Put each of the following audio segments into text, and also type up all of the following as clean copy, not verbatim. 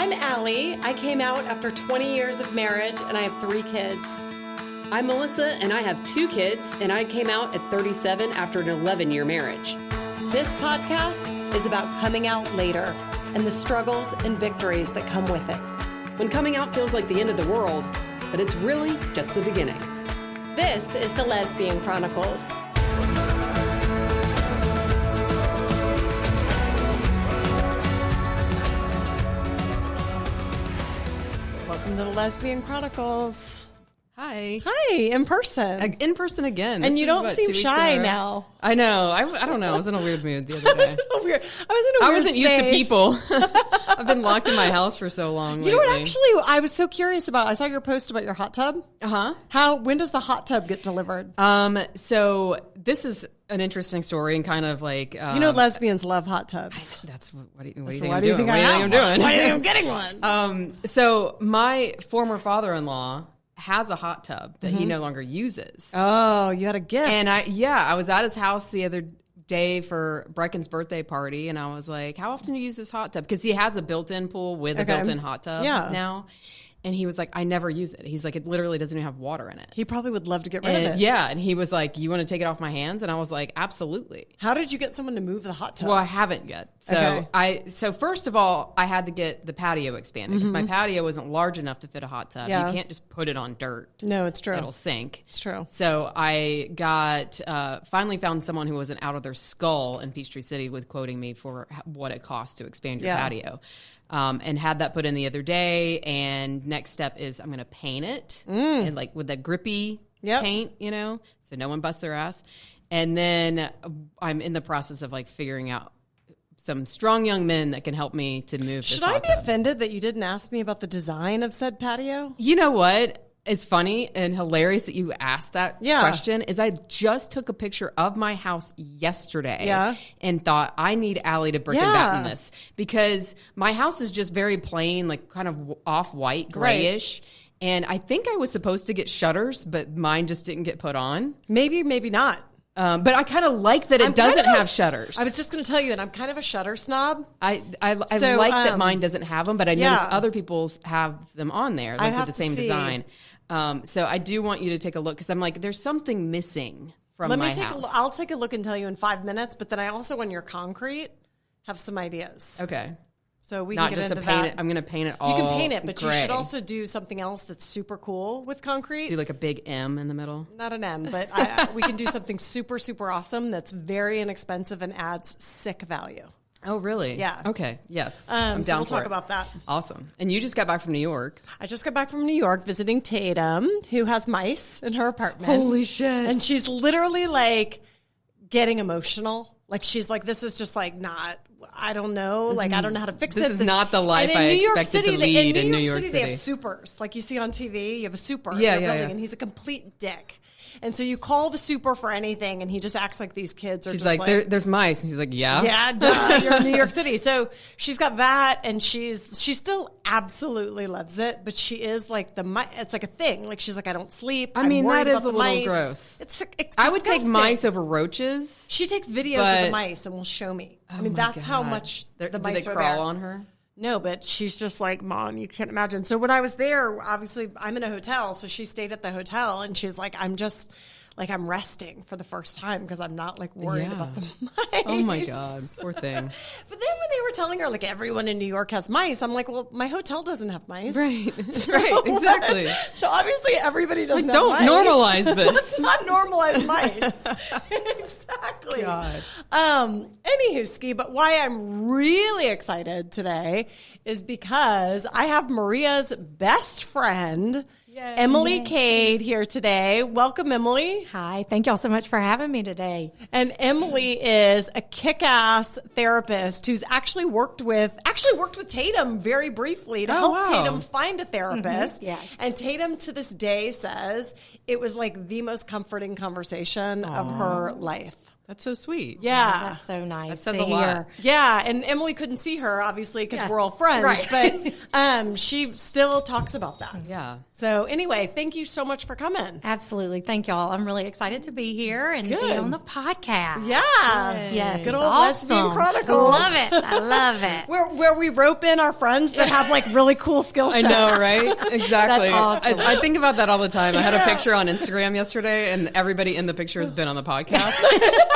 I'm Allie. I came out after 20 years of marriage, and I have 3 kids. I'm Melissa, and I have 2 kids, and I came out at 37 after an 11-year marriage. This podcast is about coming out later and the struggles and victories that come with it. When coming out feels like the end of the world, but it's really just the beginning. This is the Lesbian Chronicles. Welcome to the Lesbian Chronicles. Hi. Hi, in person. In person again. And you don't seem shy now. I know. I don't know. I was in a weird mood the other day. I wasn't used to people. I've been locked in my house for so long. You know what? Actually, I was so curious about. I saw your post about your hot tub. When does the hot tub get delivered? So this is an interesting story and kind of like lesbians love hot tubs. What do you think I'm doing? What do you think I'm doing? Why do you think I'm getting one? So my former father-in-law has a hot tub that he no longer uses. Oh, you had a gift. And I was at his house the other day for Brecken's birthday party, and I was like, how often do you use this hot tub? Because he has a built-in pool with a built-in hot tub now. And he was like, I never use it. He's like, it literally doesn't even have water in it. He probably would love to get rid of it. Yeah. And he was like, you want to take it off my hands? And I was like, absolutely. How did you get someone to move the hot tub? Well, I haven't yet. So first of all, I had to get the patio expanded because my patio isn't large enough to fit a hot tub. Yeah. You can't just put it on dirt. No, it's true. It'll sink. It's true. So I got, finally found someone who wasn't out of their skull in Peachtree City with quoting me for what it costs to expand your patio. And had that put in the other day. And next step is I'm going to paint it and like with that grippy paint, so no one busts their ass. And then I'm in the process of like figuring out some strong young men that can help me to move. Should I be offended that you didn't ask me about the design of said patio? You know what? It's funny and hilarious that you asked that question is I just took a picture of my house yesterday and thought I need Allie to brick and batten this because my house is just very plain, like kind of off-white, grayish. Right. And I think I was supposed to get shutters, but mine just didn't get put on. Maybe not. But I kind of like that it doesn't have shutters. I was just going to tell you that I'm kind of a shutter snob. I like that mine doesn't have them, but I noticed other people's have them on there, like with the same design. So I do want you to take a look because I'm like, there's something missing from my house. I'll take a look and tell you in 5 minutes. But then I also, on your concrete, have some ideas. Okay. So we can get into that. I'm going to paint it all. You can paint it, but gray. you should also do something else that's super cool with concrete. Do like a big M in the middle. Not an M, but we can do something super, super awesome that's very inexpensive and adds sick value. Oh, really? Yeah. Okay. Yes. I'm down so we'll for talk it. about that. Awesome. And you just got back from New York. I just got back from New York visiting Tatum, who has mice in her apartment. Holy shit. And she's literally like getting emotional. Like she's like, this is just like not, I don't know. Like, I don't know how to fix it. This is not the life I expected to lead in New York City. They have supers. Like you see on TV, you have a super in your building, and he's a complete dick. And so you call the super for anything, and he just acts like these kids are she's just like there's mice. And he's like, yeah. Yeah, duh, you're in New York City. So she's got that, and she still absolutely loves it, but she is like it's like a thing. Like she's like, I don't sleep. I mean, that is a little mice. gross. It's I would take mice over roaches. She takes videos of the mice and will show me. I mean, that's how much the mice do they are crawl there. on her? No, but she's just like, Mom, you can't imagine. So when I was there, obviously I'm in a hotel, so she stayed at the hotel, and she's like, I'm resting for the first time because I'm not like worried about the mice. Oh my God, poor thing. But then when they were telling her like everyone in New York has mice, I'm like, well, my hotel doesn't have mice. Right, right, exactly. So obviously everybody doesn't have mice. Don't normalize this. Let's not normalize mice. Exactly. God. Anywho, Ski, but why I'm really excited today is because I have Maria's best friend, Emily Cade, here today. Welcome, Emily. Hi. Thank y'all so much for having me today. And Emily is a kick-ass therapist who's actually worked with Tatum very briefly to help Tatum find a therapist. Mm-hmm. Yes. And Tatum to this day says it was like the most comforting conversation of her life. That's so sweet. Yeah. That's so nice. That says to a lot. Yeah, and Emily couldn't see her, obviously, because we're all friends, but she still talks about that. Yeah. So anyway, thank you so much for coming. Absolutely. Thank y'all. I'm really excited to be here and be on the podcast. Yeah. Yes. Good old awesome. Lesbian Chronicles. Love it. I love it. Where we rope in our friends that have like really cool skill I sets. know, right? Exactly. That's awesome. I think about that all the time. I had a picture on Instagram yesterday, and everybody in the picture has been on the podcast.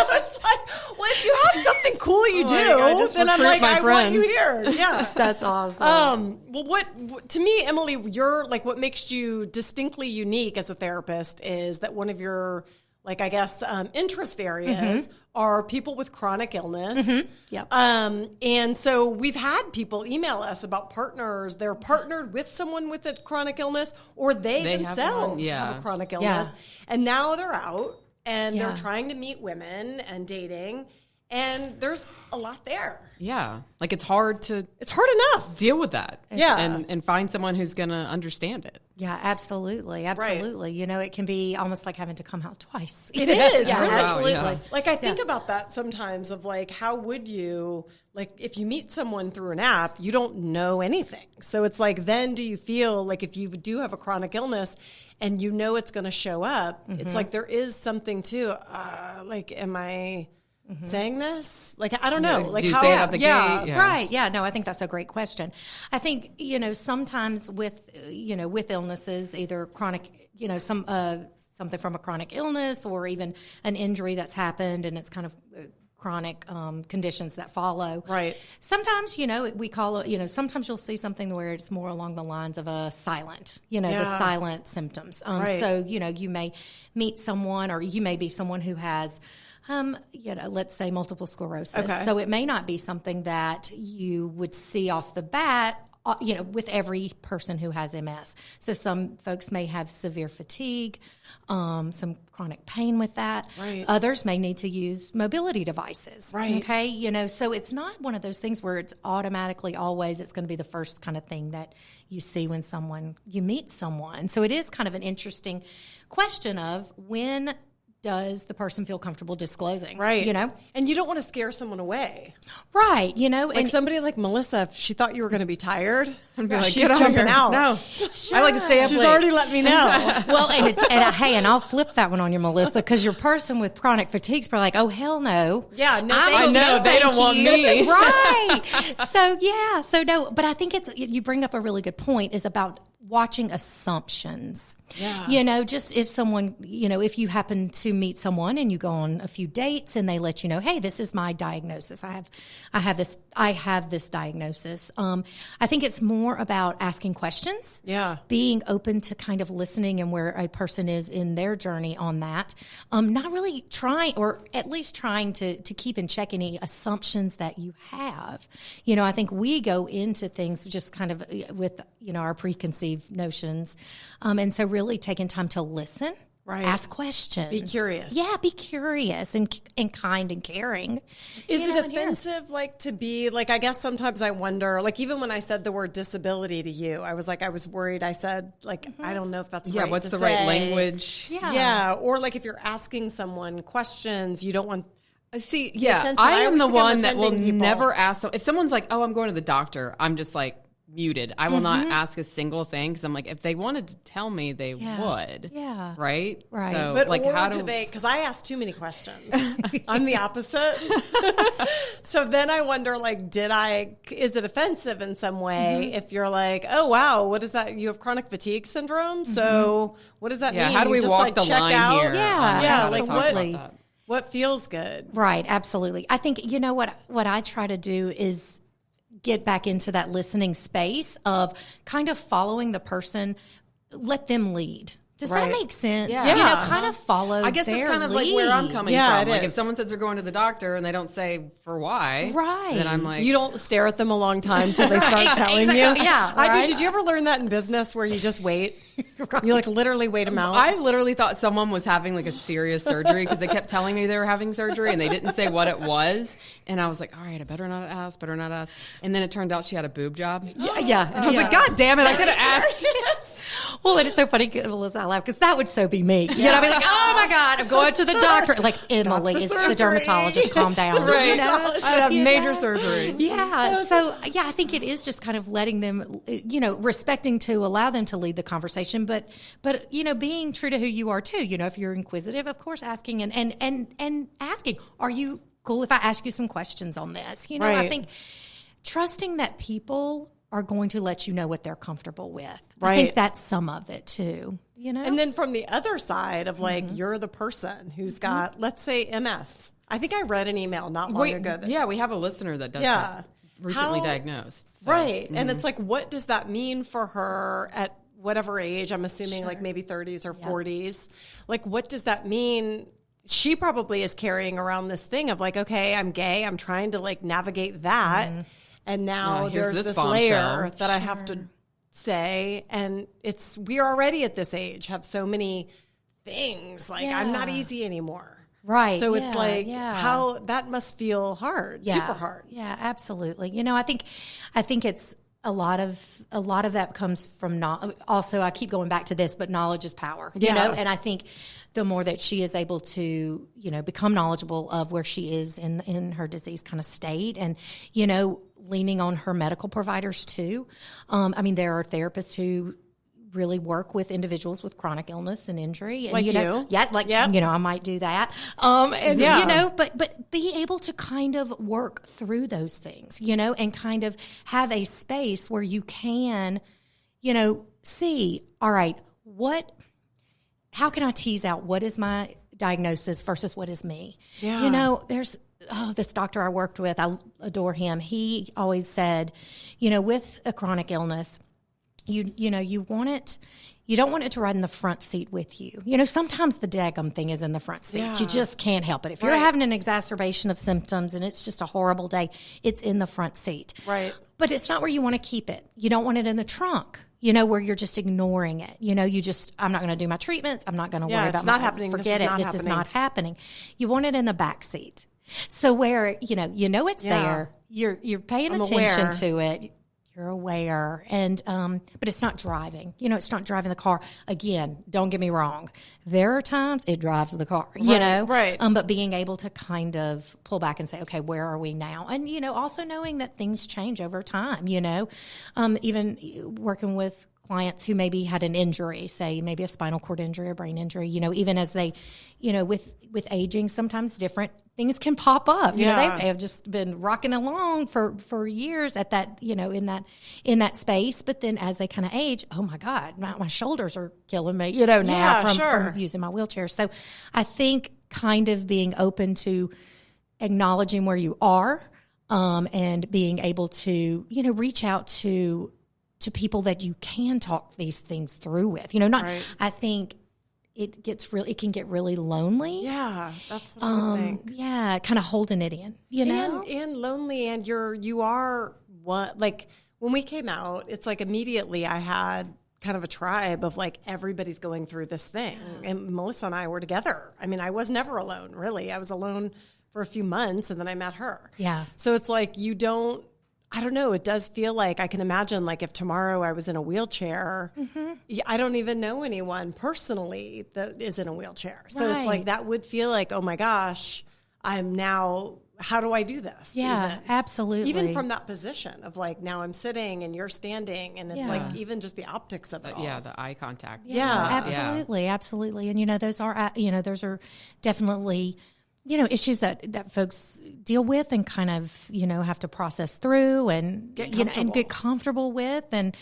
It's like, well, if you have something cool you do, I just then I'm recruit like, my I want you friends. here. Yeah. That's awesome. Well, what to me, Emily, you're like what makes you distinctly unique as a therapist is that one of your, like, I guess, interest areas are people with chronic illness. Yep. And so we've had people email us about partners. They're partnered with someone with a chronic illness, or they have themselves one, yeah. have a chronic illness, and now they're out and Yeah. they're trying to meet women and dating. And there's a lot there. Yeah. Like it's hard enough. deal with that. Yeah. And find someone who's going to understand it. Yeah, absolutely. Absolutely. You know, it can be almost like having to come out twice. It is. Yeah, really. absolutely. Yeah. Like I think about that sometimes of like, how would you, like if you meet someone through an app, you don't know anything. So it's like, then do you feel like if you do have a chronic illness and you know it's going to show up, it's like there is something to, like, am I saying this? Like, I don't know. Like, do you how, say it out the gate? Yeah. Right. Yeah. No, I think that's a great question. I think, you know, sometimes with illnesses, either chronic, you know, something from a chronic illness or even an injury that's happened and it's kind of chronic conditions that follow. Right. Sometimes, you know, we call it, you know, sometimes you'll see something where it's more along the lines of a silent, you know, the silent symptoms. Right. So, you know, you may meet someone or you may be someone who has you know, let's say multiple sclerosis. Okay. So it may not be something that you would see off the bat, you know, with every person who has MS. So some folks may have severe fatigue, some chronic pain with that. Right. Others may need to use mobility devices. Right. Okay. You know, so it's not one of those things where it's automatically always, it's going to be the first kind of thing that you see when you meet someone. So it is kind of an interesting question of when does the person feel comfortable disclosing? Right. You know? And you don't want to scare someone away. Right. You know? Like and somebody like Melissa, if she thought you were going to be tired, I'd be like, she's get jumping here. out. No. I like to stay up She's late. already let me know. Well, hey, and I'll flip that one on you, Melissa, because your person with chronic fatigue's probably like, oh, hell no. Yeah, no, I know, they don't want me. Right. So no, but I think you bring up a really good point is about watching assumptions. Yeah. You know, just if someone, you know, if you happen to meet someone and you go on a few dates and they let you know, hey, this is my diagnosis. I have this diagnosis. I think it's more about asking questions. Yeah. Being open to kind of listening and where a person is in their journey on that. Not really trying, or at least trying to keep in check any assumptions that you have. You know, I think we go into things just kind of with, you know, our preconceived notions. And so really taking time to listen, Right. ask questions. Be curious. Yeah, be curious and kind and caring. Is You it know, and offensive, like, to be, like, I guess sometimes I wonder, like, even when I said the word disability to you, I was worried I said, like, I don't know if that's right. What's to the right say. language? Yeah. Or, like, if you're asking someone questions, you don't want. See, yeah, offensive. I I am always the think I'm one that will offending people. never ask. If someone's like, "Oh, I'm going to the doctor," I'm just like muted. I will not ask a single thing because I'm like, if they wanted to tell me, they would. Yeah. Right. Right. So, But like, or how do they? Because I ask too many questions. I'm the opposite. So then I wonder, like, is it offensive in some way if you're like, oh wow, what is that? You have chronic fatigue syndrome. So what does that Yeah. mean? How do You we just, walk like, the check line out? here? Yeah, on yeah, how to like, talk absolutely. about that? What feels good? Right, absolutely. I think, you know, what I try to do is get back into that listening space of kind of following the person, let them lead. Does Right. that make sense? Yeah. You know, Yeah. kind of follow I guess their that's kind of like where I'm coming Yeah, from. it Like is. if someone says they're going to the doctor and they don't say for why, Right. then I'm like, You don't stare at them a long time until they start telling you. Yeah, I do. right. Did you ever learn that in business where you just wait? You like literally wait them out. I literally thought someone was having like a serious surgery because they kept telling me they were having surgery and they didn't say what it was. And I was like, all right, I better not ask. And then it turned out she had a boob job. Yeah. And I was like, God damn it, I could have asked. Well, it is so funny, Melissa, I laugh because that would so be me. You know, I'd be like, oh my God, I'm going to the doctor. Like, Emily is the dermatologist. Calm down. Right. You know? I have major surgery. Yeah. So, yeah, I think it is just kind of letting them, respecting to allow them to lead the conversation, but being true to who you are too. If you're inquisitive, of course, asking and asking, are you cool if I ask you some questions on this? Right. I think trusting that people are going to let you know what they're comfortable with. Right. I think that's some of it too. And then from the other side of like, you're the person who's got, let's say, MS. I think I read an email not long ago. We have a listener that does that, recently diagnosed. So. Right. And it's like, what does that mean for her at whatever age? I'm assuming like maybe 30s or 40s. Like, what does that mean? She probably is carrying around this thing of like, okay, I'm gay. I'm trying to like navigate that. And now there's this layer that I have to say. And we're already at this age, have so many things. Like, I'm not easy anymore. Right. So it's like how that must feel hard, super hard. Yeah, absolutely. I think it's a lot of that comes from also, I keep going back to this, but knowledge is power, and I think the more that she is able to, become knowledgeable of where she is in her disease kind of state and, leaning on her medical providers too. There are therapists who really work with individuals with chronic illness and injury. And, like I might do that. But be able to kind of work through those things, and kind of have a space where you can, see, all right, how can I tease out what is my diagnosis versus what is me? Yeah. There's this doctor I worked with, I adore him. He always said, with a chronic illness, you don't want it to ride in the front seat with you. Sometimes the daggum thing is in the front seat. Yeah. You just can't help it. If you're having an exacerbation of symptoms and it's just a horrible day, it's in the front seat. Right. But it's not where you want to keep it. You don't want it in the trunk. Where you're just ignoring it. I'm not going to do my treatments. I'm not going to worry about not happening. Forget it. This is not happening. You want it in the back seat. So where, it's there. You're paying attention to it. You're aware, and but it's not driving. It's not driving the car. Again, don't get me wrong. There are times it drives the car. Right. But being able to kind of pull back and say, okay, where are we now? And also knowing that things change over time. Even working with clients who maybe had an injury, say maybe a spinal cord injury or brain injury. Even as they, with aging, sometimes different things can pop up. They have just been rocking along for years at that, in that space. But then as they kind of age, oh my God, my shoulders are killing me, now from using my wheelchair. So I think kind of being open to acknowledging where you are, and being able to, reach out to people that you can talk these things through with, I think it can get really lonely. Yeah, that's what I think. Yeah, kind of holding it in, and lonely, and you are what, like when we came out, it's like immediately I had kind of a tribe of like everybody's going through this thing, and Melissa and I were together. I was never alone, really. I was alone for a few months, and then I met her. Yeah. So it's like I don't know. It does feel like I can imagine, like, if tomorrow I was in a wheelchair, I don't even know anyone personally that is in a wheelchair. So it's like that would feel like, oh my gosh, I'm now, how do I do this? Yeah, absolutely. Even from that position of like, now I'm sitting and you're standing, and it's like even just the optics of it all. Yeah, the eye contact. Yeah, absolutely. And, those are definitely issues that folks deal with and kind of, have to process through and get comfortable with. And,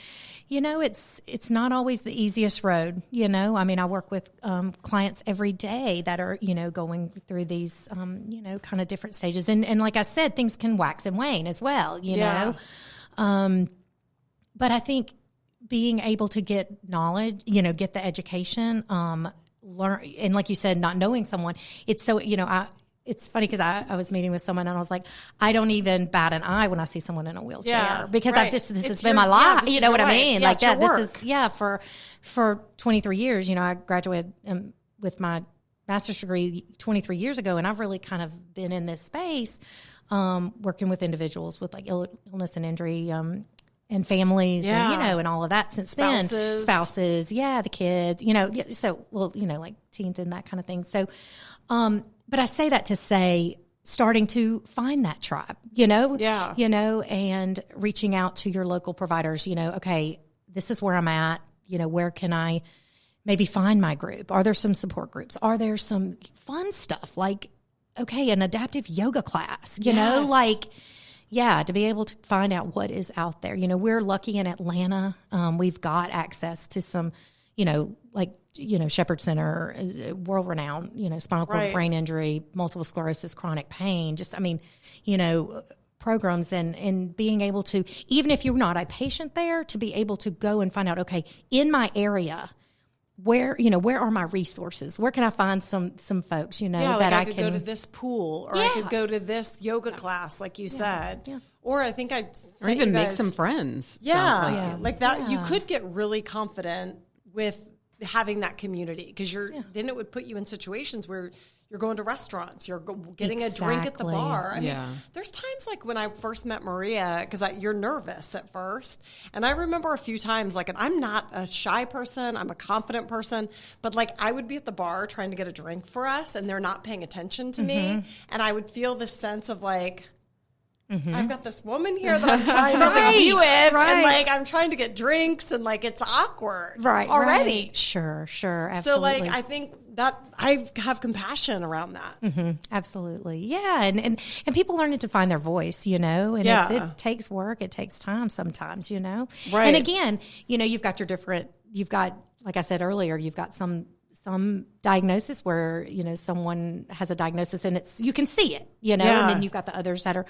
it's not always the easiest road. I work with clients every day that are, going through these, kind of different stages. And like I said, things can wax and wane as well, know. But I think being able to get knowledge, get the education, learn, and like you said, not knowing someone, it's so, it's funny because I was meeting with someone and I was like, I don't even bat an eye when I see someone in a wheelchair because this has been my life. You know what I mean? Like that. This is, for 23 years, I graduated with my master's degree 23 years ago. And I've really kind of been in this space, working with individuals with like illness and injury, and families Yeah. and, and all of that since spouses, yeah, the kids, so, well, like teens and that kind of thing. So, but I say that to say, starting to find that tribe, Yeah. And reaching out to your local providers, okay, this is where I'm at, where can I maybe find my group? Are there some support groups? Are there some fun stuff like, okay, an adaptive yoga class, to be able to find out what is out there. We're lucky in Atlanta. We've got access to some, Shepherd Center, world-renowned, spinal cord brain injury, multiple sclerosis, chronic pain, programs and being able to, even if you're not a patient there, to be able to go and find out, okay, in my area, where are my resources? Where can I find some folks, that I could go to this pool, or I could go to this yoga class, like you said. Yeah. Or I think or even make some friends. Yeah. Like that. Yeah. You could get really confident with having that community, because then it would put you in situations where you're going to restaurants, you're getting a drink at the bar. I mean, there's times like when I first met Maria, because you're nervous at first. And I remember a few times, and I'm not a shy person, I'm a confident person, but I would be at the bar trying to get a drink for us and they're not paying attention to me. And I would feel this sense of I've got this woman here that I'm trying to be with, and I'm trying to get drinks, and it's awkward already. Right. Sure, absolutely. So I think that I have compassion around that. Mm-hmm. Absolutely, yeah, and people learning to find their voice, and it takes work, it takes time sometimes, Right. And again, you've got like I said earlier, you've got some diagnosis where, someone has a diagnosis and you can see it, and then you've got the others that are,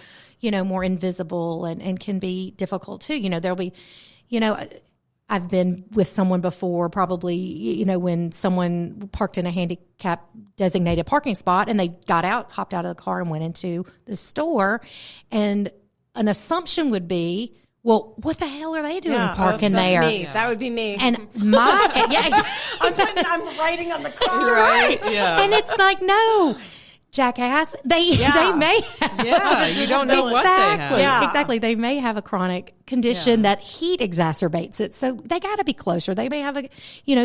more invisible and can be difficult too. There'll be, I've been with someone before, probably, when someone parked in a handicap designated parking spot and they hopped out of the car and went into the store, and an assumption would be, well, what the hell are they doing parking there? Me. Yeah. That would be me. And I'm writing on the car. Right. Yeah. And it's no, jackass. They may have. Yeah, you don't know what they have. Yeah. Exactly. They may have a chronic condition that heat exacerbates it. So they got to be closer. They may have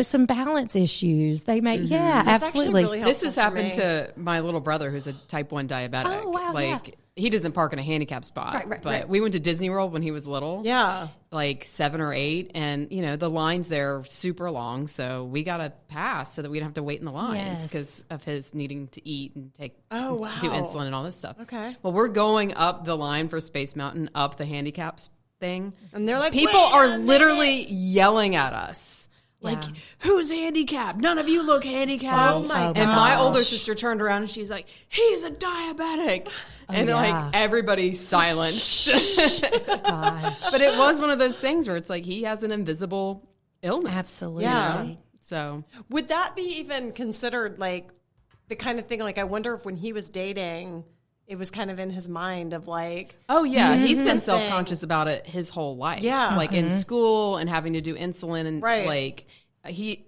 some balance issues. They may, That's absolutely. Really this has happened to my little brother, who's a type 1 diabetic. Oh, wow. He doesn't park in a handicap spot, but we went to Disney World when he was little. Yeah. 7 or 8. And, the lines there are super long. So we got a pass so that we don't have to wait in the lines because of his needing to eat and do insulin and all this stuff. Okay. Well, we're going up the line for Space Mountain, up the handicap thing. And they're people are literally yelling at us. Who's handicapped? None of you look handicapped. Oh my gosh. And my older sister turned around and she's like, he's a diabetic. And everybody's silenced. But it was one of those things where it's he has an invisible illness. Absolutely. Yeah. So would that be even considered the kind of thing, I wonder if when he was dating, it was kind of in his mind of oh yeah, he's been self-conscious about it his whole life. Yeah. In school and having to do insulin and he,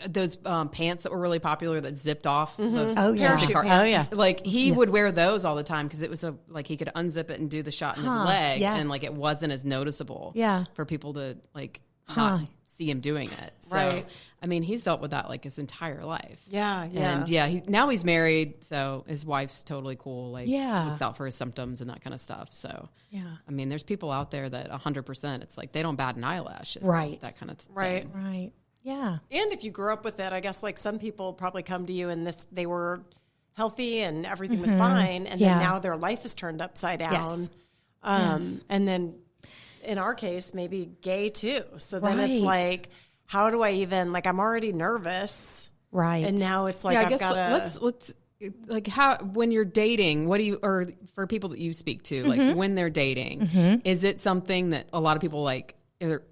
those pants that were really popular that zipped off the parachute pants. He would wear those all the time because it was he could unzip it and do the shot in his leg, and it wasn't as noticeable for people to not see him doing it. So I mean, he's dealt with that his entire life. Yeah, yeah. And now he's married, so his wife's totally cool. Looks out for his symptoms and that kind of stuff. So I mean, there's people out there that 100%. It's they don't bat an eyelash. Right. That kind of thing. Right. Yeah. And if you grew up with it, I guess some people probably come to you and they were healthy and everything was fine, and then now their life is turned upside down. Yes. And then in our case, maybe gay too. So then it's how do I even I'm already nervous, right? And now it's I guess let's how when you're dating, what do you, or for people that you speak to, when they're dating, is it something that a lot of people either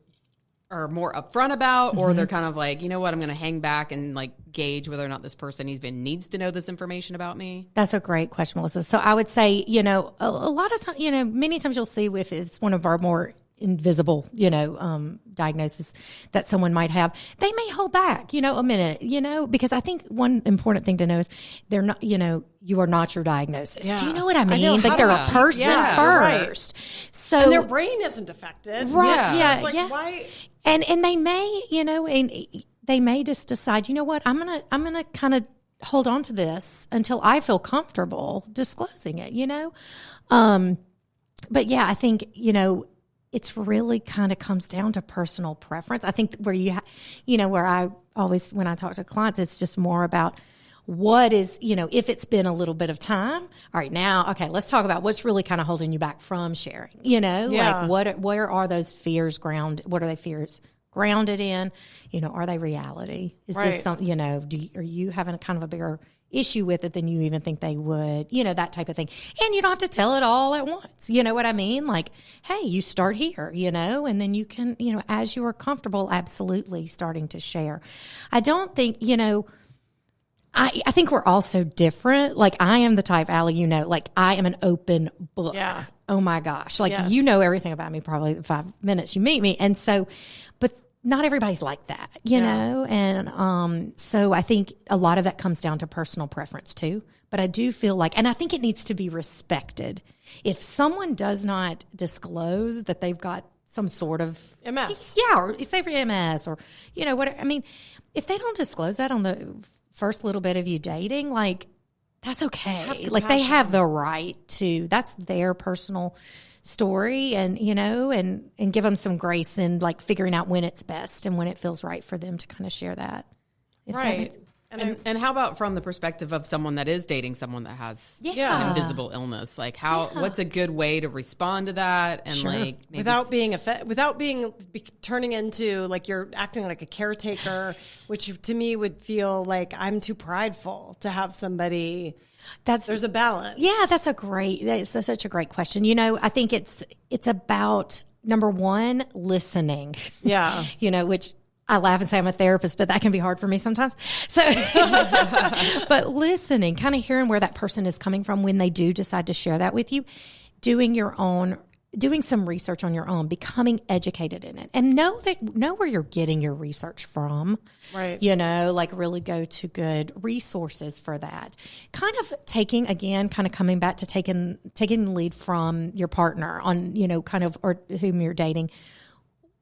are more upfront about, or they're kind of you know what, I'm going to hang back and gauge whether or not this person even needs to know this information about me? That's a great question, Melissa. So I would say, a lot of times, many times you'll see if it's one of our more invisible, diagnosis that someone might have, they may hold back, a minute, because I think one important thing to know is they're not, you are not your diagnosis. Yeah. Do you know what I mean? Like they're a person first. Right. So and their brain isn't affected. Right. So Yeah. it's like, why? And they may, and they may just decide, you know what, I'm going to kind of hold on to this until I feel comfortable disclosing it, But yeah, I think, it's really kind of comes down to personal preference. I think where where I always, when I talk to clients, it's just more about what is, if it's been a little bit of time, all right, now, okay, let's talk about what's really kind of holding you back from sharing, like where are those fears what are they fears grounded in? Are they reality? Is this something, are you having a kind of a bigger issue with it than you even think they would, that type of thing. And you don't have to tell it all at once. You know what I mean? Like, hey, you start here, and then you can, as you are comfortable, absolutely starting to share. I don't think, I think we're all so different. Like, I am the type, Allie, like I am an open book. Yeah. Oh my gosh. Like, you know everything about me probably in 5 minutes you meet me. And so, but not everybody's like that, know? And so I think a lot of that comes down to personal preference too. But I do feel like, and I think it needs to be respected. If someone does not disclose that they've got some sort of MS. Yeah, or say for MS or, whatever. I mean, if they don't disclose that on the first little bit of you dating, like, that's okay. Like, they have the right to, that's their personal story, and and give them some grace in like figuring out when it's best and when it feels right for them to kind of share that. Right. And how about from the perspective of someone that is dating someone that has an invisible illness? Like, what's a good way to respond to that? And like, without being turning into like you're acting like a caretaker, which to me would feel like I'm too prideful to have somebody. There's a balance. Yeah, that's such a great question. I think it's about, number one, listening. Yeah. Which I laugh and say I'm a therapist, but that can be hard for me sometimes. So, but listening, kind of hearing where that person is coming from when they do decide to share that with you, doing some research on your own, becoming educated in it, and know where you're getting your research from. Right. Like really go to good resources for that. Kind of coming back to taking the lead from your partner on, or whom you're dating.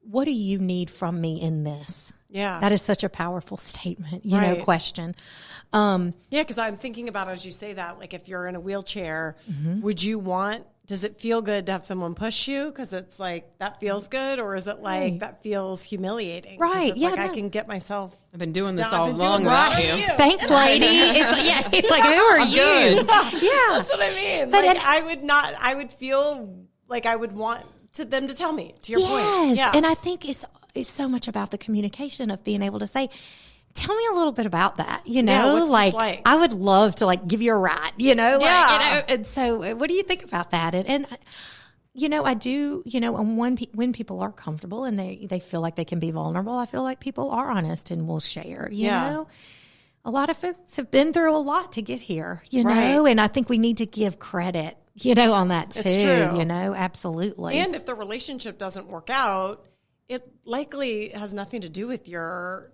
What do you need from me in this? Yeah. That is such a powerful statement, question. Yeah, because I'm thinking about, as you say that, like if you're in a wheelchair, does it feel good to have someone push you? Because it's like, that feels good, or is it like, that feels humiliating? Right. It's like, I can get myself. I've been doing this all along without you. Thanks, lady. It's like, who are you? Yeah. That's what I mean. But I would feel like I would want them to tell me, to your point. Yeah. And I think it's so much about the communication of being able to say, tell me a little bit about that, what's like, like? I would love to like give you a ride, and so what do you think about that? And I do, and when people are comfortable and they feel like they can be vulnerable, I feel like people are honest and will share, you know. A lot of folks have been through a lot to get here, know, and I think we need to give credit, on that too, it's true. Absolutely. And if the relationship doesn't work out, it likely has nothing to do with your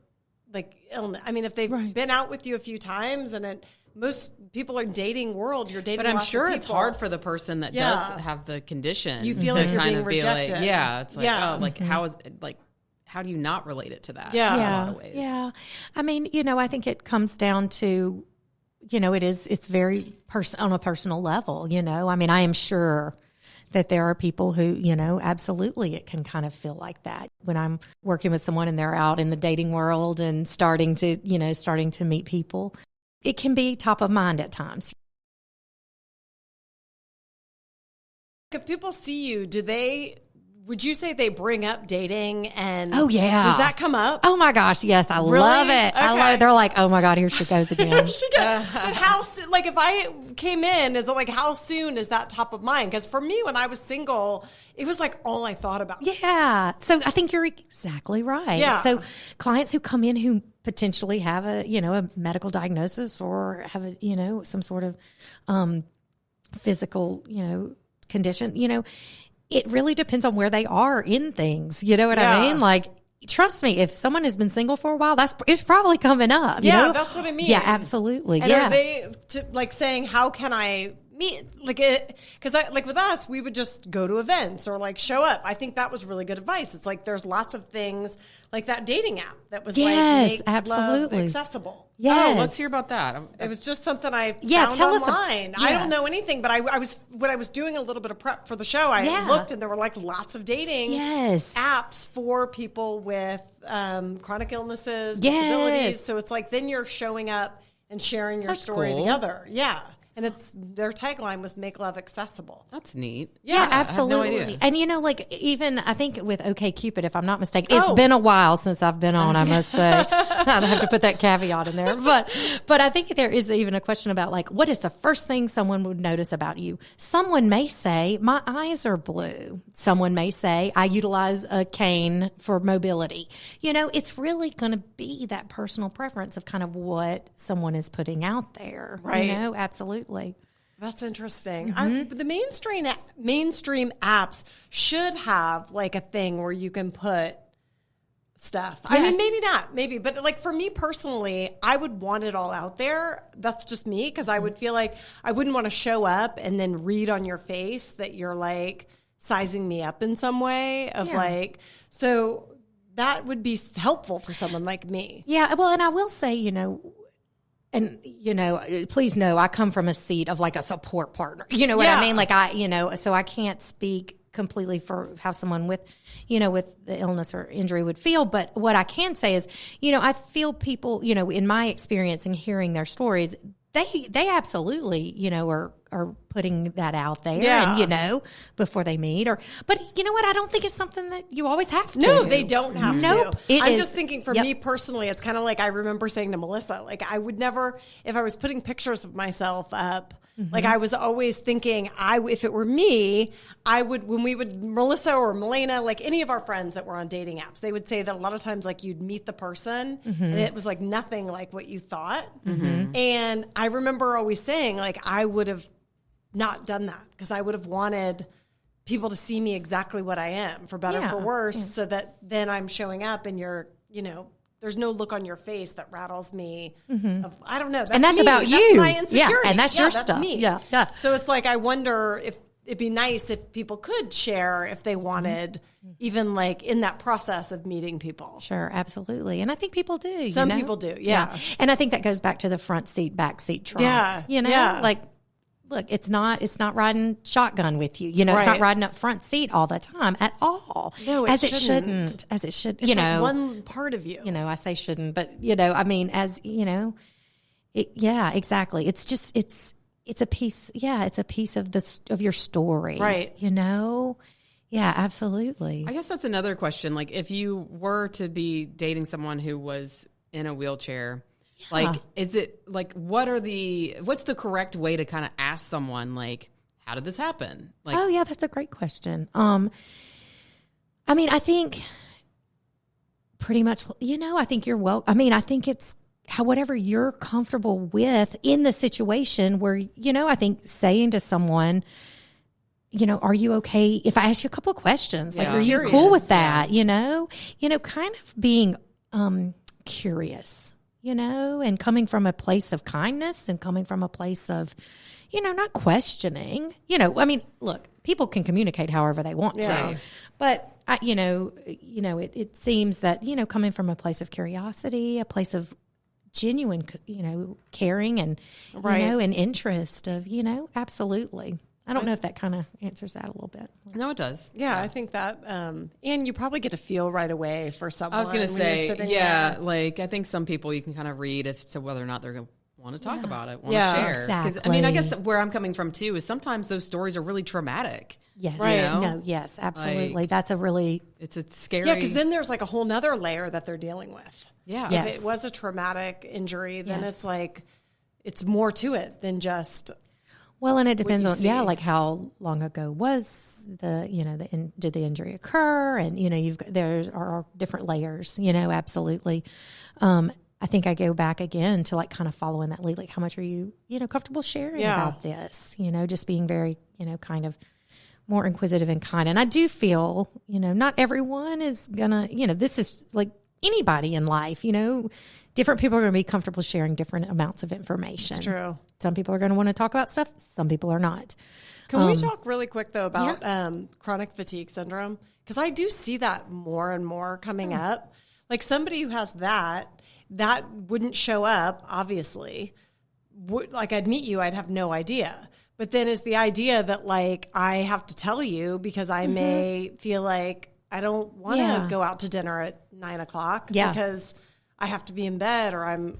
illness. I mean, if they've been out with you a few times, and most people are dating world, you're dating. But I'm lots sure of it's people. hard for the person that does have the condition. You feel to like you're kind being of be rejected. like, it's like, how is it like? How do you not relate it to that? Yeah. In a lot of ways. Yeah. I mean, I think it comes down to, it's very on a personal level, I mean, I am sure that there are people who, absolutely it can kind of feel like that. When I'm working with someone and they're out in the dating world and starting to meet people, it can be top of mind at times. If people see you, would you say they bring up dating? And oh yeah, does that come up? Oh my gosh, yes, I really? Love it. Okay. I love it. They're like, oh my God, here she goes again. But how soon? Like, if I came in, is it like, how soon is that top of mind? Because for me, when I was single, it was like all I thought about. Yeah. So I think you're exactly right. Yeah. So clients who come in who potentially have a medical diagnosis or have some sort of physical condition, it really depends on where they are in things. You know what I mean? Like, trust me, if someone has been single for a while, it's probably coming up. You know? That's what I mean. Yeah, absolutely. And are they like saying, how can I meet? Like, because like with us, we would just go to events or like show up. I think that was really good advice. It's like there's lots of things like that dating app that was like make absolutely love accessible. Yes. Oh, let's hear about that. It was just something I found tell us online. I don't know anything, but I was when I was doing a little bit of prep for the show, I looked and there were like lots of dating apps for people with chronic illnesses, disabilities. So it's like then you're showing up and sharing your story together. Yeah. And their tagline was "Make love accessible." That's neat. Yeah, absolutely. I have no idea. And you know, like even I think with OkCupid, if I'm not mistaken, it's been a while since I've been on. I must say, I have to put that caveat in there. But I think there is even a question about like, what is the first thing someone would notice about you? Someone may say, "My eyes are blue." Someone may say, "I utilize a cane for mobility." You know, it's really going to be that personal preference of kind of what someone is putting out there. Right. You know, absolutely. That's interesting. The mainstream apps should have like a thing where you can put stuff. I mean, maybe not, but like for me personally, I would want it all out there. That's just me because I would feel like I wouldn't want to show up and then read on your face that you're like sizing me up in some way of like, so that would be helpful for someone like me. Yeah. Well, and I will say, you know, and, you know, please know I come from a seat of like a support partner. You know what I mean? Like so I can't speak completely for how someone with, you know, with the illness or injury would feel. But what I can say is, you know, I feel people, you know, in my experience and hearing their stories, they absolutely, you know, are putting that out there and, you know, before they meet but you know what? I don't think it's something that you always have to. No, they don't have to. I'm just thinking for me personally, it's kind of like I remember saying to Melissa, like I would never, if I was putting pictures of myself up, like I was always thinking if it were me, I would, when we would, Melissa or Melena, like any of our friends that were on dating apps, they would say that a lot of times like you'd meet the person and it was like nothing like what you thought. And I remember always saying like I would have not done that because I would have wanted people to see me exactly what I am, for better, for worse, so that then I'm showing up and you're, you know, there's no look on your face that rattles me. I don't know. That's and that's me. about you. That's my insecurity. Yeah, and that's your stuff. Me. Yeah. So it's like I wonder if it'd be nice if people could share if they wanted, even like in that process of meeting people. Sure, absolutely. And I think people do. Some people do, yeah. And I think that goes back to the front seat, back seat trunk. Yeah. You know, like, look, it's not riding shotgun with you. You know, it's not riding up front seat all the time at all. No, it shouldn't. As it should. It's you know, like one part of you. You know, I say shouldn't, but you know, I mean, as you know, exactly. It's just it's a piece. Yeah, it's a piece of your story, right? You know. Yeah, absolutely. I guess that's another question. Like, if you were to be dating someone who was in a wheelchair. Like, is it like, what's the correct way to kind of ask someone, like, how did this happen? Like, oh yeah, that's a great question. I mean, I think pretty much, you know, I think I think it's whatever you're comfortable with in the situation where, you know, I think saying to someone, you know, are you okay if I ask you a couple of questions? Like, are you cool with that? You know, kind of being, curious. You know, and coming from a place of kindness and coming from a place of, you know, not questioning. You know, I mean, look, people can communicate however they want to, but it seems that, you know, coming from a place of curiosity, a place of genuine, you know, caring and you know, and interest of, you know, absolutely. I don't know if that kind of answers that a little bit. No, it does. Yeah, I think that, and you probably get a feel right away for someone. I was going to say, like, I think some people you can kind of read as to whether or not they're going to want to talk about it, want to share. Exactly. 'Cause, I mean, I guess where I'm coming from too is sometimes those stories are really traumatic. Yes. Right. You know? No, yes, absolutely. Like, that's a really... It's a scary... Yeah, because then there's like a whole nother layer that they're dealing with. Yeah. If it was a traumatic injury, then it's like, it's more to it than just... Well, and it depends on, like how long ago was did the injury occur? And, you know, there are different layers, you know, absolutely. I think I go back again to like kind of following that lead, like how much are you, you know, comfortable sharing about this, you know, just being very, you know, kind of more inquisitive and kind. And I do feel, not everyone is gonna, this is like anybody in life, different people are going to be comfortable sharing different amounts of information. It's true. Some people are going to want to talk about stuff. Some people are not. Can we talk really quick though about chronic fatigue syndrome? Because I do see that more and more coming up. Like somebody who has that wouldn't show up, obviously. Like I'd meet you, I'd have no idea. But then is the idea that like I have to tell you because I may feel like I don't want to go out to dinner at 9:00 because I have to be in bed or I'm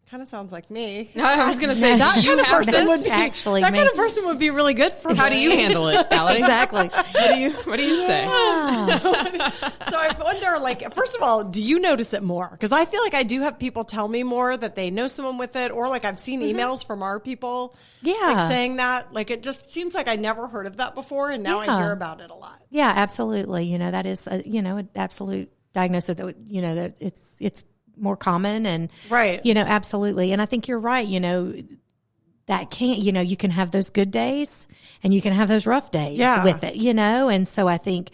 kind of sounds like me. No, I was going to say that kind of person would be, actually that kind of person would be really good for me. How do you handle it, Allie? Exactly. What do you say? So I wonder, like, first of all, do you notice it more? Because I feel like I do have people tell me more that they know someone with it, or like I've seen emails from our people, like saying that. Like it just seems like I never heard of that before, and now I hear about it a lot. Yeah, absolutely. That is an absolute diagnosis that that it's more common and absolutely. And I think you're right. That can't, you can have those good days and you can have those rough days with it, And so I think,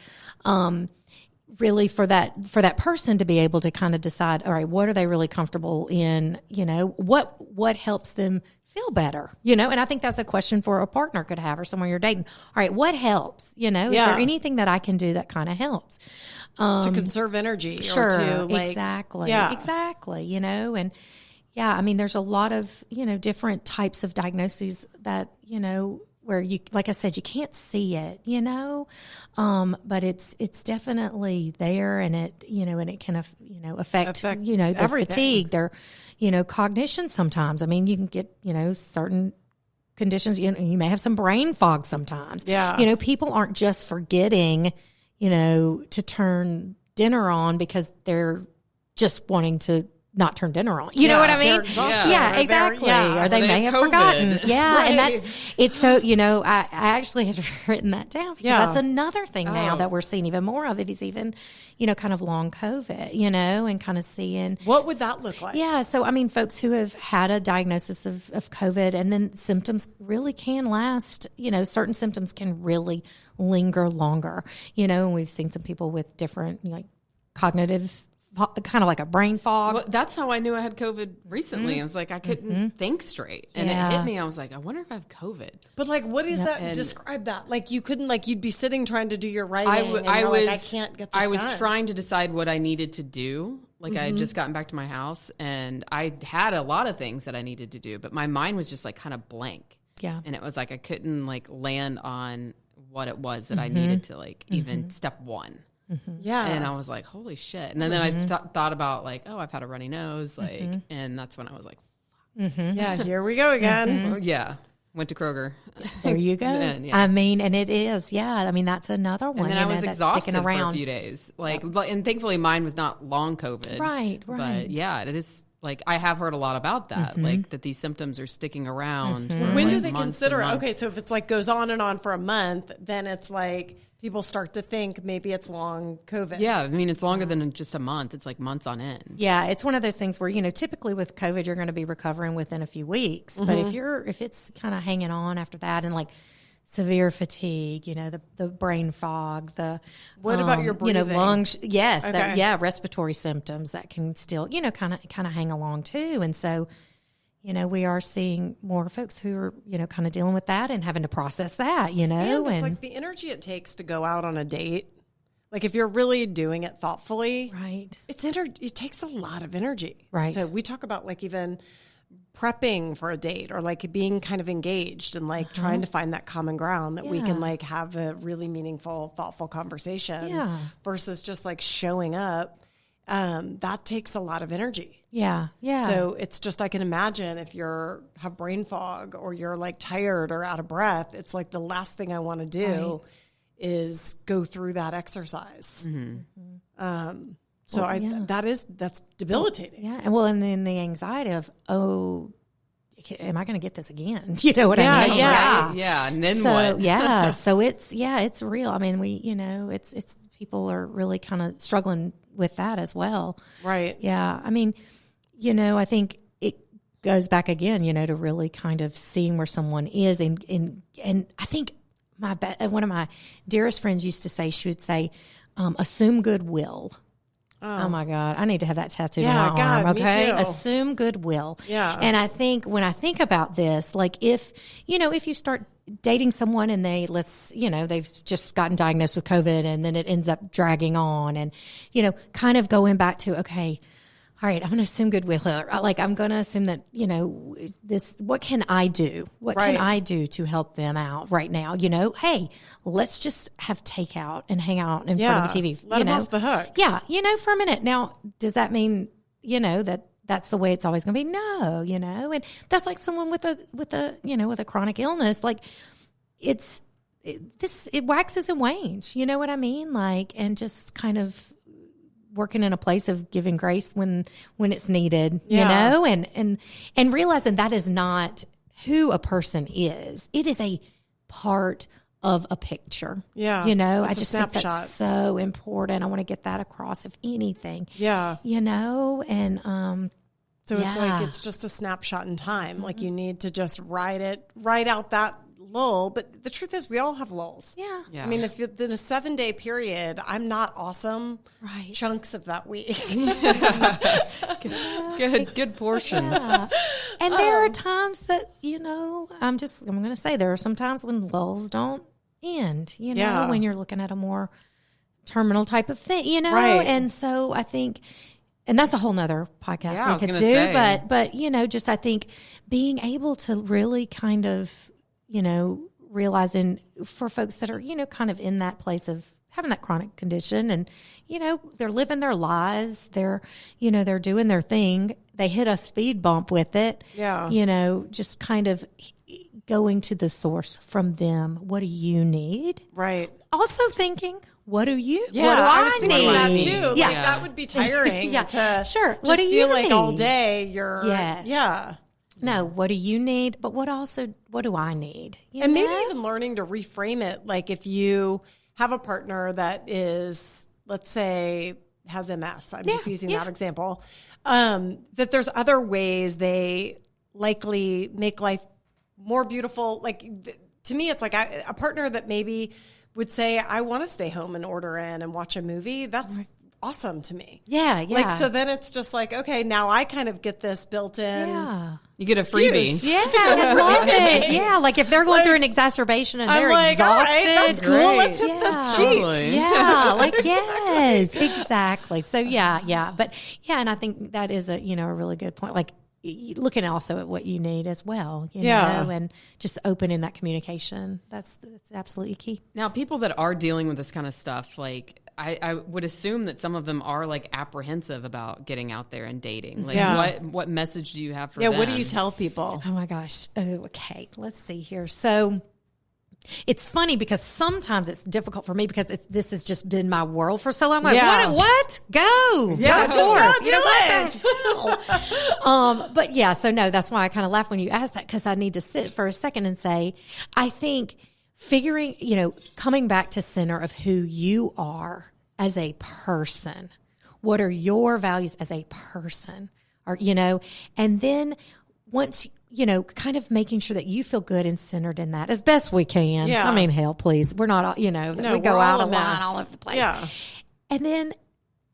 really for that person to be able to kind of decide, all right, what are they really comfortable in? What helps them feel better, and I think that's a question for a partner could have or someone you're dating. All right, what helps? Is there anything that I can do that kind of helps? To conserve energy. Sure, or to like, exactly. And I mean, there's a lot of, different types of diagnoses that, where you, like I said, you can't see it, but it's definitely there and it, and it can, affect their everything. fatigue, their, cognition sometimes. I mean, you can get, certain conditions, you may have some brain fog sometimes. Yeah. People aren't just forgetting, to turn dinner on because they're just wanting to not turn dinner on. You know what I mean? Yeah, exactly. Or they may have COVID. forgotten. Yeah. Right. And it's so, I actually had written that down because that's another thing now that we're seeing even more of it is even, kind of long COVID, and kind of seeing. What would that look like? Yeah. So, I mean, folks who have had a diagnosis of COVID and then symptoms really can last, certain symptoms can really linger longer, and we've seen some people with different, like cognitive kind of like a brain fog. Well, that's how I knew I had COVID recently. I was like, I couldn't think straight. And it hit me. I was like, I wonder if I have COVID. But like, what is that? And describe that. Like you couldn't, like you'd be sitting trying to do your writing. I can't get this I was done. trying to decide what I needed to do. Like I had just gotten back to my house and I had a lot of things that I needed to do, but my mind was just like kind of blank. Yeah. And it was like, I couldn't like land on what it was that I needed to like even step one. Yeah. And I was like, holy shit. And then I thought about like, oh, I've had a runny nose. Like, and that's when I was like, yeah, here we go again. well, yeah. Went to Kroger. There you go. Then, yeah. I mean, and it is, I mean, that's another one. And then I was that's exhausted sticking around for a few days. Like, and thankfully mine was not long COVID. Right. But yeah, it is like, I have heard a lot about that. Like that these symptoms are sticking around. For When like do they months consider and it? months. Okay, so if it's like goes on and on for a month, then it's like people start to think maybe it's long COVID. Yeah, I mean, it's longer than just a month. It's like months on end. Yeah, it's one of those things where, typically with COVID, you're going to be recovering within a few weeks. But if it's kind of hanging on after that and like severe fatigue, the brain fog, what about your breathing? Lungs? Yes. Okay. Respiratory symptoms that can still, kind of hang along too. And so, we are seeing more folks who are, kind of dealing with that and having to process that, And it's like the energy it takes to go out on a date. Like if you're really doing it thoughtfully, right? It takes a lot of energy, right? So we talk about like even prepping for a date or like being kind of engaged and like trying to find that common ground that we can like have a really meaningful, thoughtful conversation versus just like showing up. That takes a lot of energy. Yeah. Yeah. So it's just, I can imagine if have brain fog or you're like tired or out of breath, it's like the last thing I want to do is go through that exercise. That's debilitating. Yeah. And then the anxiety of, am I going to get this again? You know what I mean? Yeah. Yeah. And then what? Yeah. So it's real. I mean, it's people are really kind of struggling with that as well. Right. Yeah. I mean, I think it goes back again, to really kind of seeing where someone is. And I think one of my dearest friends used to say, she would say, assume goodwill. Oh my God. I need to have that tattooed on my arm. Okay. Assume goodwill. Yeah. And I think when I think about this, like if you start dating someone and they've just gotten diagnosed with COVID and then it ends up dragging on and, kind of going back to, okay, all right, I'm going to assume goodwill. Like I'm going to assume that, what can I do? What can I do to help them out right now? Hey, let's just have takeout and hang out in front of the TV. Let them off the hook. Yeah. For a minute. Now, does that mean, that's the way it's always going to be? No, and that's like someone with a chronic illness. Like it waxes and wanes. You know what I mean? Like, and just kind of working in a place of giving grace when it's needed, and realizing that is not who a person is. It is a part of a picture. Yeah. I just think that's so important. I want to get that across, if anything. Yeah. And so it's like it's just a snapshot in time. Like you need to just ride out that lull. But the truth is, we all have lulls. Yeah. I mean, if in a 7-day period, I'm not awesome. Right. Chunks of that week. Good portions. Yeah. And there are times that I'm going to say there are some times when lulls don't end. When you're looking at a more terminal type of thing. Right. And so I think. And that's a whole nother podcast we could do. Say. But just I think being able to really kind of, realizing for folks that are, kind of in that place of having that chronic condition and, they're living their lives, they're doing their thing. They hit a speed bump with it. Yeah. Just kind of going to the source from them. What do you need? Right. Also thinking, what do you? Yeah, what do I was I thinking need? that too. Yeah. Like that would be tiring. to sure. Just What do you feel like need? all day you're. Yes. Yeah. No, what do you need? But what do I need? And maybe even learning to reframe it. Like if you have a partner that is, let's say, has MS. I'm just using that example. That there's other ways they likely make life more beautiful. Like to me, it's like a partner that maybe would say, I want to stay home and order in and watch a movie. That's awesome to me. Yeah. Like, so then it's just like, okay, now I kind of get this built in. Yeah. You get a freebie. Yeah, I love it. Yeah, like if they're going through an exacerbation and they're like, exhausted. all right, that's cool. Great. Let's hit the sheets. Totally. Yeah, like yes, exactly. So yeah, but and I think that is a really good point. Like looking also at what you need as well, know, and just opening that communication. That's absolutely key. Now, people that are dealing with this kind of stuff, like I would assume that some of them are like apprehensive about getting out there and dating. Like what message do you have for them? Yeah, what do you tell people? Oh my gosh. Oh, okay. Let's see here. So it's funny because sometimes it's difficult for me because this has just been my world for so long. I'm like, what? Go. Yeah, go just for go it. do it. What the hell? But yeah, so no, that's why I kind of laugh when you ask that because I need to sit for a second and say, I think figuring, coming back to center of who you are as a person. What are your values as a person? Or, and then once kind of making sure that you feel good and centered in that as best we can. Yeah. I mean, hell, please. We're not, we go out a line all over the place. Yeah. And then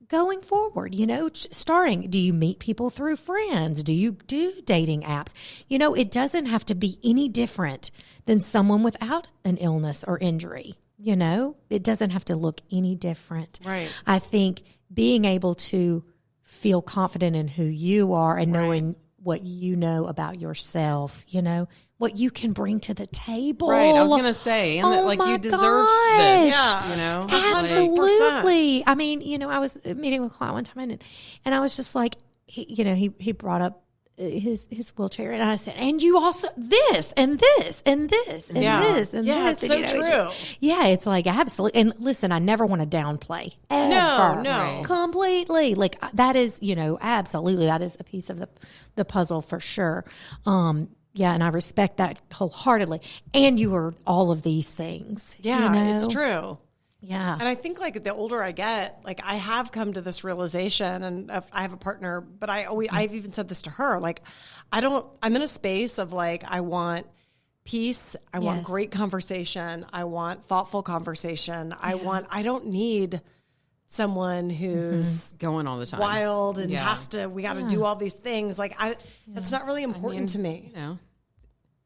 going forward, starting, do you meet people through friends? Do you do dating apps? It doesn't have to be any different than someone without an illness or injury. It doesn't have to look any different. Right. I think being able to feel confident in who you are and knowing what you know about yourself, what you can bring to the table. Right. I was going to say, and that, like, you deserve this, Yeah. Absolutely. I mean, I was meeting with a client one time and I was just like, he brought up his wheelchair and I said, and you also this and this and this and this and this. It's so true. It's like absolutely. And listen, I never want to downplay. Ever. No. Completely. Like that is, absolutely. That is a piece of the puzzle for sure. And I respect that wholeheartedly. And you are all of these things. Yeah, it's true. Yeah. And I think like the older I get, like I have come to this realization and I have a partner, but I've even said this to her, like I'm in a space of like, I want peace. I want great conversation. I want thoughtful conversation. I don't need someone who's going all the time, wild and we got to do all these things. Like that's not really important to me. You know,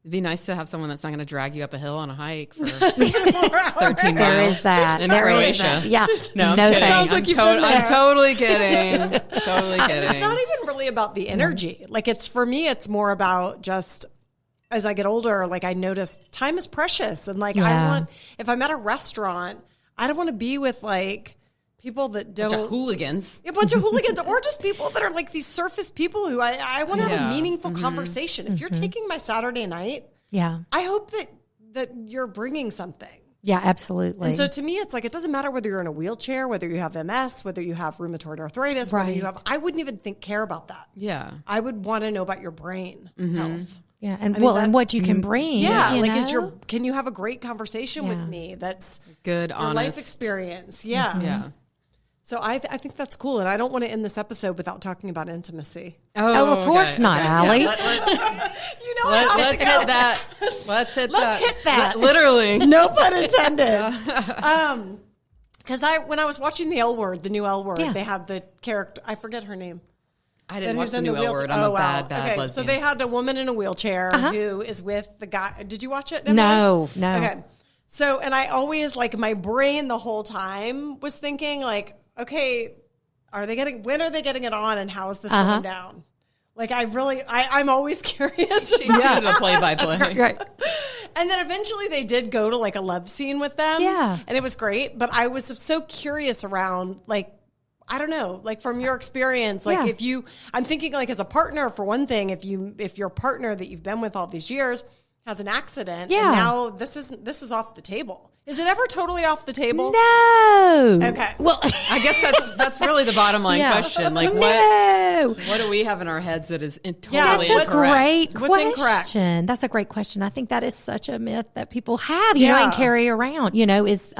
it'd be nice to have someone that's not going to drag you up a hill on a hike for 13 miles. There is that. In There Croatia. is that. Yeah. No, I'm No kidding. thanks. I'm totally kidding. Totally kidding. It's not even really about the energy. Like for me, it's more about just as I get older, like I notice time is precious. And like if I'm at a restaurant, I don't want to be with like people that don't. A bunch of hooligans. A bunch of hooligans, or just people that are like these surface people who I want to have a meaningful conversation. If you're taking my Saturday night, I hope that you're bringing something. Yeah, absolutely. And so to me, it's like, it doesn't matter whether you're in a wheelchair, whether you have MS, whether you have rheumatoid arthritis, whether you have, I wouldn't even care about that. Yeah. I would want to know about your brain health. Yeah, and and what you can bring. Yeah, you like know? can you have a great conversation with me that's good, your honest life experience? Yeah. Yeah. So I think that's cool, and I don't want to end this episode without talking about intimacy. Oh, of course not, Allie. You know, let's hit that. Let's hit that. Literally, no pun intended. Because when I was watching the L Word, the new L Word, they had the character. I forget her name. I didn't watch the new L Word. I'm a bad lesbian. So they had a woman in a wheelchair who is with the guy. Did you watch it? Emily? No. Okay. So, and I always, like, my brain the whole time was thinking, like, okay, when are they getting it on, and how is this going down? Like, I'm always curious. She did a play-by-play. Right. And then eventually they did go to, like, a love scene with them. Yeah. And it was great. But I was so curious around, like, I don't know, like from your experience, like I'm thinking like as a partner, for one thing, if your partner that you've been with all these years has an accident, and now this is off the table. Is it ever totally off the table? No. Okay. Well, I guess that's really the bottom line question. Like what do we have in our heads that is totally incorrect? What's Incorrect? That's a great question. I think that is such a myth that people have, you know, and carry around, is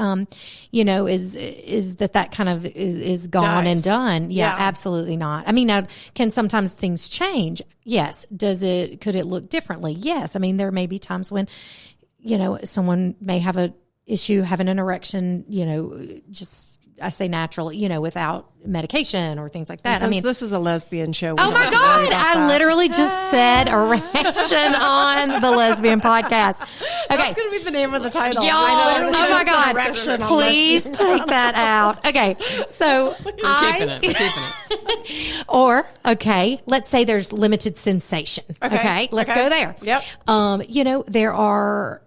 that kind of is gone and done. Yeah, absolutely not. I mean, now can sometimes things change? Yes. Could it look differently? Yes. I mean, there may be times when, someone may have a issue having an erection, just I say natural, without medication or things like that. I mean, this is a lesbian show. Oh my God. I literally just said erection on the lesbian podcast. Okay. That's going to be the name of the title. Y'all, oh my God. Please take that out. Okay. So We're keeping it. Or, okay, let's say there's limited sensation. Okay. Let's go there. Yep. There are,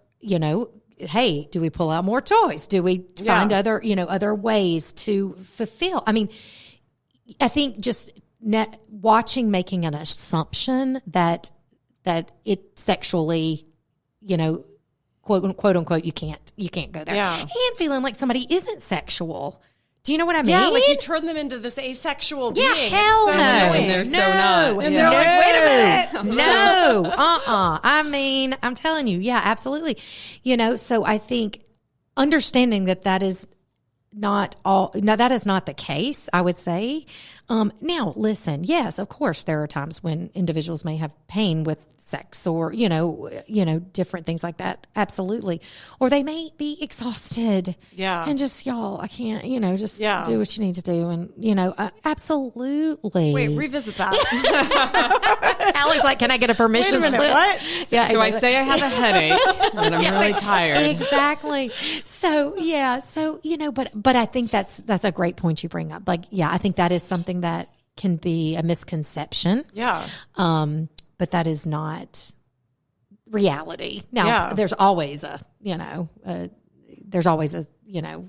hey, do we pull out more toys? Do we find other ways to fulfill? I mean, I think just making an assumption that it sexually, quote unquote, you can't go there. Yeah. And feeling like somebody isn't sexual. Do you know what I mean? Yeah, like you turn them into this asexual being. Hell no. And they're so not. And they're like, wait a minute. No. I mean, I'm telling you. Yeah, absolutely. So I think understanding that is not all. No, that is not the case, I would say. Now, listen, yes, of course, there are times when individuals may have pain with sex or, different things like that. Absolutely. Or they may be exhausted. Yeah. And just, y'all, I can't, just do what you need to do. And, absolutely. Wait, revisit that. Allie's like, can I get a permission slip? What? Yeah, so I say I have a headache and I'm really tired. Exactly. So, yeah. So, but I think that's a great point you bring up. Like, yeah, I think that is something that can be a misconception. Yeah. But that is not reality. Now, there's always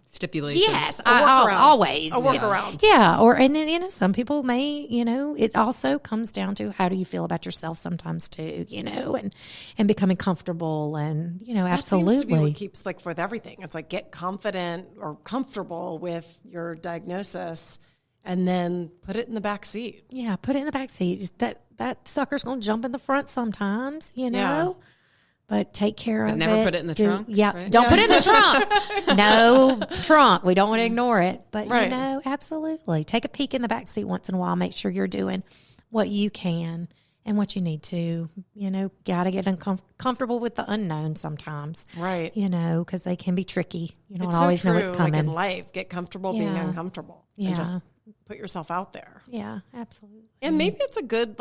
stipulation. Yes, always a workaround. Yeah, and some people may, it also comes down to how do you feel about yourself sometimes too, and becoming comfortable and absolutely. That seems to be what keeps with everything. It's like get confident or comfortable with your diagnosis. And then put it in the back seat. Yeah, put it in the back seat. Just that sucker's going to jump in the front sometimes, Yeah. But take care of it. Never put it in the trunk. Yeah, right? Don't put it in the trunk. No trunk. We don't want to ignore it. But, absolutely. Take a peek in the back seat once in a while. Make sure you're doing what you can and what you need to. Got to get comfortable with the unknown sometimes. Right. Because they can be tricky. You don't It's always so know true, what's coming. Like in life, get comfortable being uncomfortable. Yeah. And just put yourself out there. Yeah, absolutely. And maybe it's a good,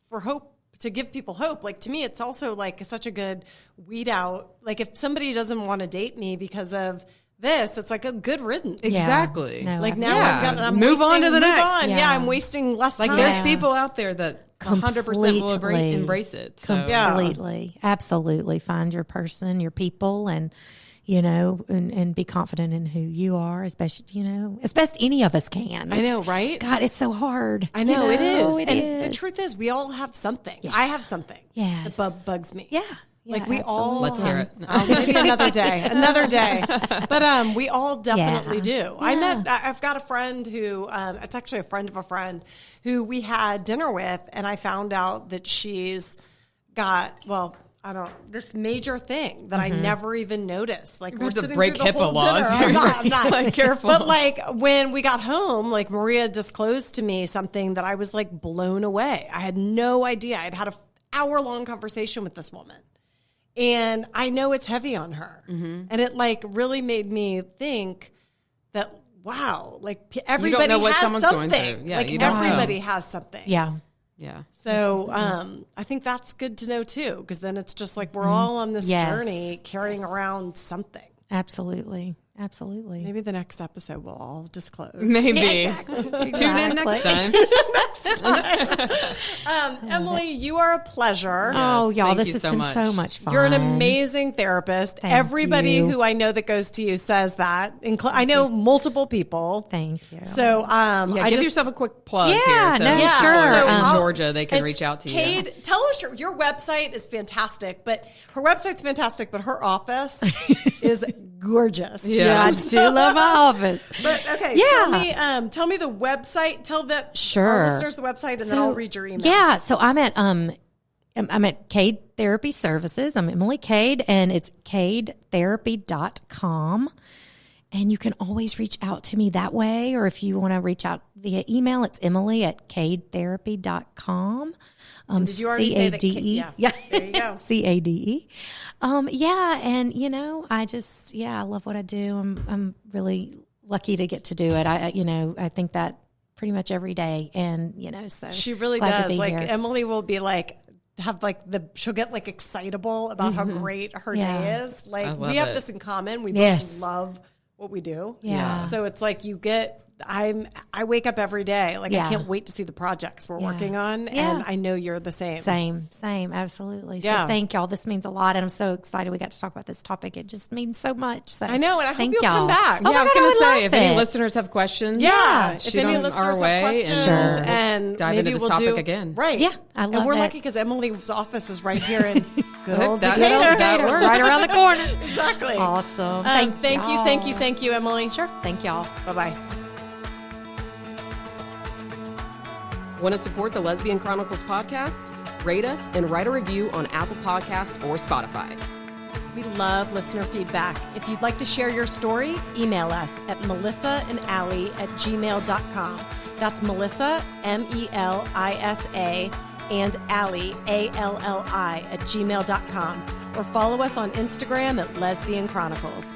for hope, to give people hope. To me, it's also such a good weed out. If somebody doesn't want to date me because of this, it's a good riddance. Exactly. No, Now I'm move on to the next. I'm wasting less time. There's people out there that 100% will embrace it. So. Completely. Absolutely. Find your person, your people, and and be confident in who you are, especially, as best any of us can. I know, right? God, it's so hard. I know, it is. It and is. the truth is, we all have something. Yeah. I have something that bugs me. Yeah. We all. Let's hear it. Maybe another day. But we all definitely do. Yeah. I've got a friend who, it's actually a friend of a friend who we had dinner with, and I found out that she's got, this major thing that I never even noticed. We're to sitting break through the HIPAA whole laws. dinner. I'm not. Careful. But when we got home, Maria disclosed to me something that I was blown away. I had no idea. I'd had an hour-long conversation with this woman. And I know it's heavy on her. And it really made me think that, wow, everybody know what has someone's something. going through. Yeah, you don't everybody has something. Yeah. Yeah. So I think that's good to know too, because then it's just we're all on this journey carrying around something. Absolutely. Absolutely. Maybe the next episode we'll all disclose. Maybe. Yeah, exactly. Tune in next time. Emily, you are a pleasure. Oh, y'all, thank this you has so been much. so much fun. You're an amazing therapist. Thank Everybody you. who I know that goes to you says that. I know multiple people. Thank you. So Give yourself a quick plug Yeah, here. So no, people sure. in Georgia, they can it's reach out to you. Cade, tell us your website is fantastic, but her website's fantastic, but her office is gorgeous. Yeah. I do love my office. But okay, Yeah. tell me the website. Tell Sure. our listeners the website, and then I'll read your email. Yeah, so I'm at Cade Therapy Services. I'm Emily Cade, and it's cadetherapy.com. And you can always reach out to me that way, or if you want to reach out via email, it's emily@cadetherapy.com. Did you already say that? CADE? Yeah, there you go. CADE. Yeah, and I love what I do. I'm really lucky to get to do it. I think that pretty much every day, and so She really glad to does. be here. Emily will be she'll get excitable about how great her day is. I love we have it. this in common. We Yes. both love what we do. Yeah. So it's I wake up every day. I Yeah. can't wait to see the projects we're working on. Yeah. And I know you're the same. Same, absolutely. So Yeah. thank y'all. This means a lot, and I'm so excited we got to talk about this topic. It just means so much. So I know, and I hope thank you'll y'all. come back. Oh Yeah, my I was God, going to would say, love if any it. listeners have questions, Yeah, shoot if any them listeners our have way questions, Sure. and dive maybe into this we'll topic do again. Right? Yeah, I love And we're it. lucky because Emily's office is right here in good old That- Decatur. that works. right around the corner. Exactly. Awesome. Thank you, Emily. Sure. Thank y'all. Bye-bye. Want to support the Lesbian Chronicles podcast? Rate us and write a review on Apple Podcasts or Spotify. We love listener feedback. If you'd like to share your story, email us at melissaandallie@gmail.com. That's Melissa, MELISA, and Allie, ALLI, @gmail.com. Or follow us on Instagram at Lesbian Chronicles.